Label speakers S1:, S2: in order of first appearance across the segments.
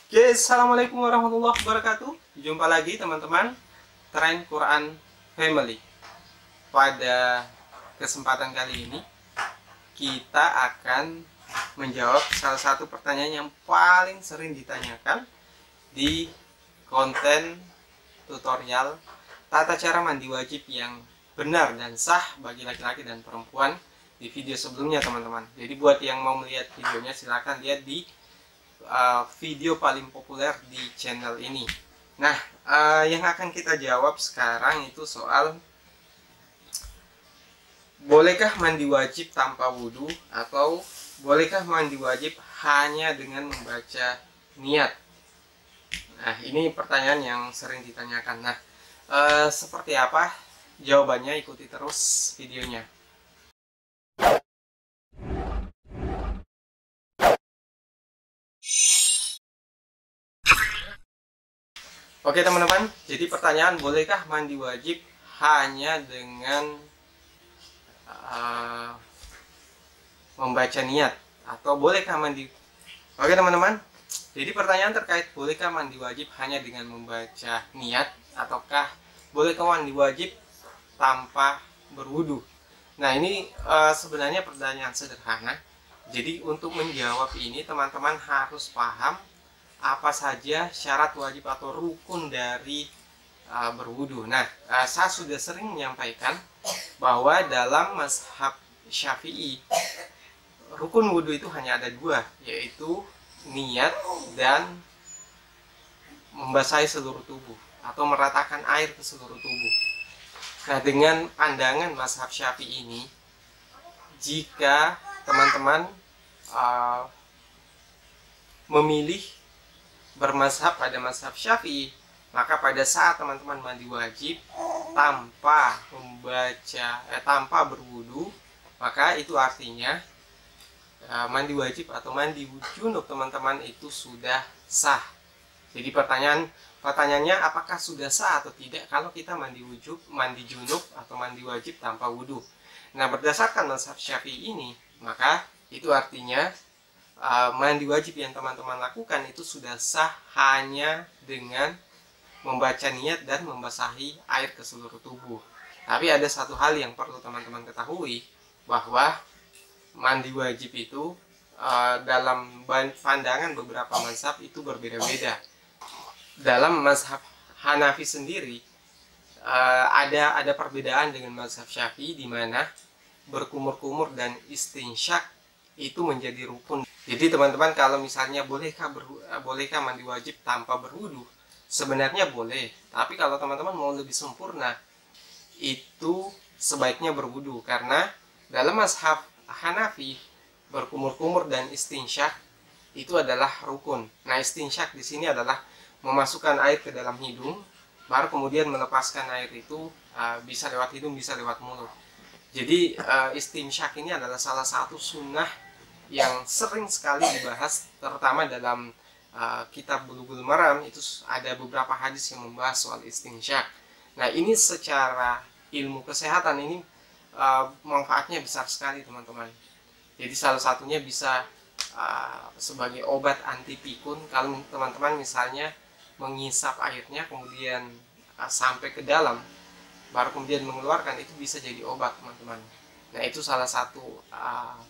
S1: Oke, assalamualaikum warahmatullahi wabarakatuh. Jumpa lagi teman-teman, Tren Quran Family. Pada kesempatan kali ini kita akan menjawab salah satu pertanyaan yang paling sering ditanyakan di konten tutorial tata cara mandi wajib yang benar dan sah bagi laki-laki dan perempuan di video sebelumnya, teman-teman. Jadi buat yang mau melihat videonya, silahkan lihat di video paling populer di channel ini. Nah, yang akan kita jawab sekarang itu soal bolehkah mandi wajib tanpa wudhu atau bolehkah mandi wajib hanya dengan membaca niat. Nah, ini pertanyaan yang sering ditanyakan. Nah, seperti apa jawabannya? Ikuti terus videonya. Oke teman-teman, jadi pertanyaan bolehkah mandi wajib hanya dengan membaca niat atau bolehkah mandi? Oke teman-teman, jadi pertanyaan terkait bolehkah mandi wajib hanya dengan membaca niat ataukah bolehkah mandi wajib tanpa berwudu? Nah ini sebenarnya pertanyaan sederhana. Jadi untuk menjawab ini teman-teman harus paham apa saja syarat wajib atau rukun dari berwudu. Nah, saya sudah sering menyampaikan bahwa dalam mazhab Syafi'i rukun wudu itu hanya ada dua, yaitu niat dan membasahi seluruh tubuh atau meratakan air ke seluruh tubuh. Nah, dengan pandangan mazhab Syafi'i ini, jika teman-teman memilih bermazhab pada mazhab Syafi'i, maka pada saat teman-teman mandi wajib tanpa tanpa berwudu, maka itu artinya mandi wajib atau mandi junub teman-teman itu sudah sah. Jadi pertanyaannya apakah sudah sah atau tidak kalau kita mandi junub atau mandi wajib tanpa wudu. Nah, berdasarkan mazhab Syafi'i ini, maka itu artinya mandi wajib yang teman-teman lakukan itu sudah sah hanya dengan membaca niat dan membasahi air ke seluruh tubuh. Tapi ada satu hal yang perlu teman-teman ketahui, bahwa mandi wajib itu dalam pandangan beberapa mazhab itu berbeda-beda. Dalam mazhab Hanafi sendiri ada perbedaan dengan mazhab Syafi'i, di mana berkumur-kumur dan istinsyak itu menjadi rukun. Jadi teman-teman, kalau misalnya bolehkah mandi wajib tanpa berwudu? Sebenarnya boleh, tapi kalau teman-teman mau lebih sempurna, itu sebaiknya berwudu, karena dalam mazhab Hanafi berkumur-kumur dan istinsyak itu adalah rukun. Nah, istinsyak di sini adalah memasukkan air ke dalam hidung, baru kemudian melepaskan air itu bisa lewat hidung, bisa lewat mulut. Jadi istinsyak ini adalah salah satu sunnah yang sering sekali dibahas, terutama dalam kitab Bulughul Maram. Itu ada beberapa hadis yang membahas soal istinsyak. Nah, ini secara ilmu kesehatan ini manfaatnya besar sekali teman-teman. Jadi salah satunya bisa sebagai obat anti pikun. Kalau teman-teman misalnya mengisap airnya kemudian sampai ke dalam baru kemudian mengeluarkan, itu bisa jadi obat teman-teman. Nah, itu salah satu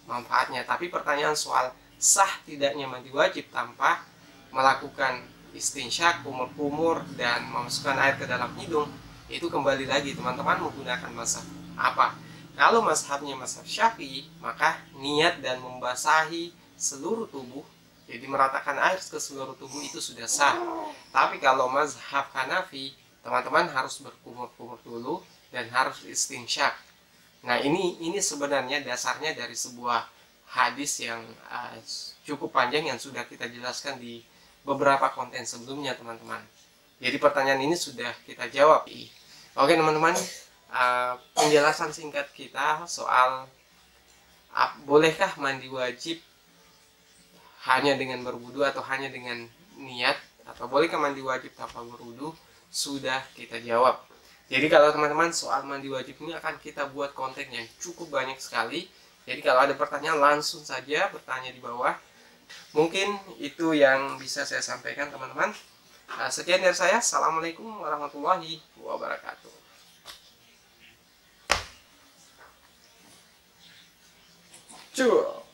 S1: manfaatnya. Tapi pertanyaan soal sah tidaknya mandi wajib tanpa melakukan istinsyak, kumur-kumur, dan memasukkan air ke dalam hidung, itu kembali lagi teman-teman menggunakan mazhab apa. Kalau mazhabnya mazhab Syafi'i, maka niat dan membasahi seluruh tubuh, jadi meratakan air ke seluruh tubuh, itu sudah sah. Tapi kalau mazhab Hanafi, teman-teman harus berkumur-kumur dulu dan harus istinsyak. Nah, ini sebenarnya dasarnya dari sebuah hadis yang cukup panjang yang sudah kita jelaskan di beberapa konten sebelumnya, teman-teman. Jadi pertanyaan ini sudah kita jawab. Oke teman-teman, penjelasan singkat kita soal bolehkah mandi wajib hanya dengan berwudu atau hanya dengan niat, atau bolehkah mandi wajib tanpa berwudu, sudah kita jawab. Jadi kalau teman-teman soal mandi wajib ini akan kita buat konten yang cukup banyak sekali. Jadi kalau ada pertanyaan langsung saja bertanya di bawah. Mungkin itu yang bisa saya sampaikan teman-teman. Sekian dari saya. Assalamualaikum warahmatullahi wabarakatuh. Cuy.